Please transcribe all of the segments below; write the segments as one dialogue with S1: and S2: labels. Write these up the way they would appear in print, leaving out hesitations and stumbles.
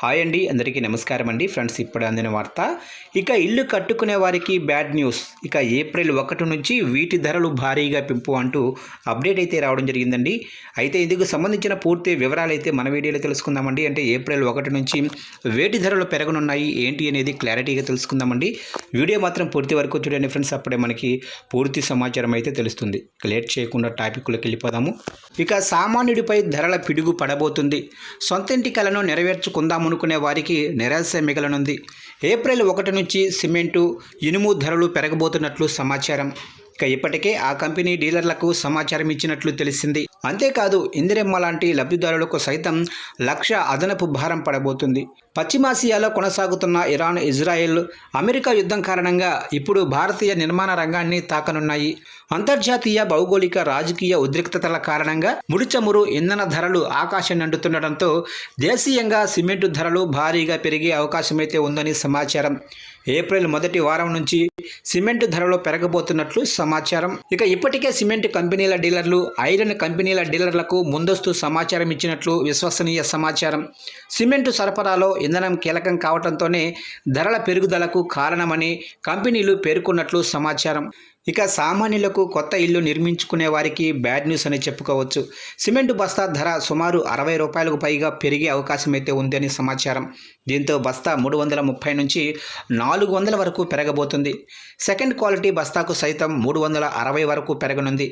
S1: Hi అండి, అందరికీ నమస్కారం అండి. ఫ్రెండ్స్, ఇప్పుడు అందిన వార్త. ఇక ఇల్లు కట్టుకునే వారికి బ్యాడ్ న్యూస్. ఇక ఏప్రిల్ 1 నుంచి వీటి ధరలు భారీగా పెంపు అంటూ అప్డేట్ అయితే రావడం జరిగిందండి. అయితే ఇందుకు సంబంధించిన పూర్తి వివరాలు అయితే మన వీడియోలో తెలుసుకుందామండి. అంటే ఏప్రిల్ 1 నుంచి వేటి ధరలు పెరగనున్నాయి ఏంటి అనేది క్లారిటీగా తెలుసుకుందామండి. వీడియో మాత్రం పూర్తి వరకు చూడండి ఫ్రెండ్స్, అప్పుడే మనకి పూర్తి సమాచారం అయితే తెలుస్తుంది. లేట్ చేయకుండా టాపిక్లోకి వెళ్ళిపోదాము. ఇక సామాన్యుడిపై ధరల పిడుగు పడబోతుంది. సొంతింటి కలను నెరవేర్చుకుందాము అనుకునే వారికి నిరాశ మిగలనుంది. ఏప్రిల్ 1 నుంచి సిమెంటు, ఇనుము ధరలు పెరగబోతున్నట్లు సమాచారం. ఇక ఇప్పటికే ఆ కంపెనీ డీలర్లకు సమాచారం ఇచ్చినట్లు తెలిసింది. అంతేకాదు, ఇందిరమ్మ లాంటి లబ్ధిదారులకు సైతం 1,00,000 అదనపు భారం పడబోతుంది. పశ్చిమాసియాలో కొనసాగుతున్న ఇరాన్, ఇజ్రాయెల్, అమెరికా యుద్ధం కారణంగా ఇప్పుడు భారతీయ నిర్మాణ రంగాన్ని తాకనున్నాయి. అంతర్జాతీయ భౌగోళిక రాజకీయ ఉద్రిక్తతల కారణంగా ముడి చమురు, ఇంధన ధరలు ఆకాశం అంటుతుండటంతో దేశీయంగా సిమెంటు ధరలు భారీగా పెరిగే అవకాశమైతే ఉందని సమాచారం. ఏప్రిల్ మొదటి వారం నుంచి సిమెంటు ధరలు పెరగబోతున్నట్లు సమాచారం. ఇక ఇప్పటికే సిమెంటు కంపెనీల డీలర్లు, ఐరన్ కంపెనీల డీలర్లకు ముందస్తు సమాచారం ఇచ్చినట్లు విశ్వసనీయ సమాచారం. సిమెంటు సరఫరాలో ఇంధనం కీలకం కావడంతోనే ధరల పెరుగుదలకు కారణమని కంపెనీలు పేర్కొన్నట్లు సమాచారం. ఇక సామాన్యులకు కొత్త ఇల్లు నిర్మించుకునే వారికి బ్యాడ్ న్యూస్ అని చెప్పుకోవచ్చు. సిమెంటు బస్తా ధర సుమారు 60 రూపాయలకు పైగా పెరిగే అవకాశం అయితే ఉందని సమాచారం. దీంతో బస్తా 330 నుంచి 400 వరకు పెరగబోతుంది. సెకండ్ క్వాలిటీ బస్తాకు సైతం 360 వరకు పెరగనుంది.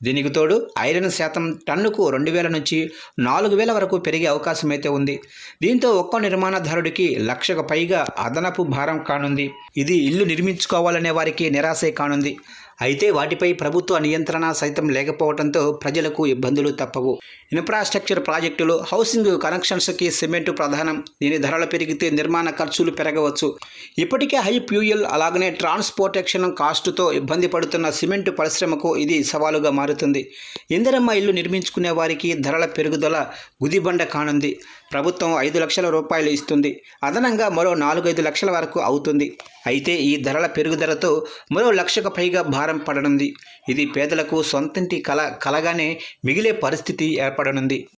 S1: దీనికి తోడు ఐరన్ శాతం టన్నుకు 2,000 నుంచి 4,000 వరకు పెరిగే అవకాశం అయితే ఉంది. దీంతో ఒక్కో నిర్మాణదారుడికి 1,00,000కు పైగా అదనపు భారం కానుంది. ఇది ఇల్లు నిర్మించుకోవాలనే వారికి నిరాశే కానుంది. అయితే వాటిపై ప్రభుత్వ నియంత్రణ సైతం లేకపోవడంతో ప్రజలకు ఇబ్బందులు తప్పవు. ఇన్ఫ్రాస్ట్రక్చర్ ప్రాజెక్టులు, హౌసింగ్ కనెక్షన్స్కి సిమెంటు ప్రధానం. దీని ధరలు పెరిగితే నిర్మాణ ఖర్చులు పెరగవచ్చు. ఇప్పటికే హై ఫ్యూయల్ అలాగనే ట్రాన్స్పోర్టేషన్ కాస్టుతో ఇబ్బంది పడుతున్న సిమెంటు పరిశ్రమకు ఇది సవాలుగా మారుతుంది. ఇందిరమ్మ ఇల్లు నిర్మించుకునే వారికి ధరల పెరుగుదల గుదిబండ కానుంది. ప్రభుత్వం 5 లక్షల రూపాయలు ఇస్తుంది. అదనంగా మరో 4-5 లక్షల వరకు అవుతుంది. అయితే ఈ ధరల పెరుగుదలతో మరో 1,00,000కు పైగా భారం పడనుంది. ఇది పేదలకు సొంతింటి కలగానే మిగిలే పరిస్థితి ఏర్పడనుంది.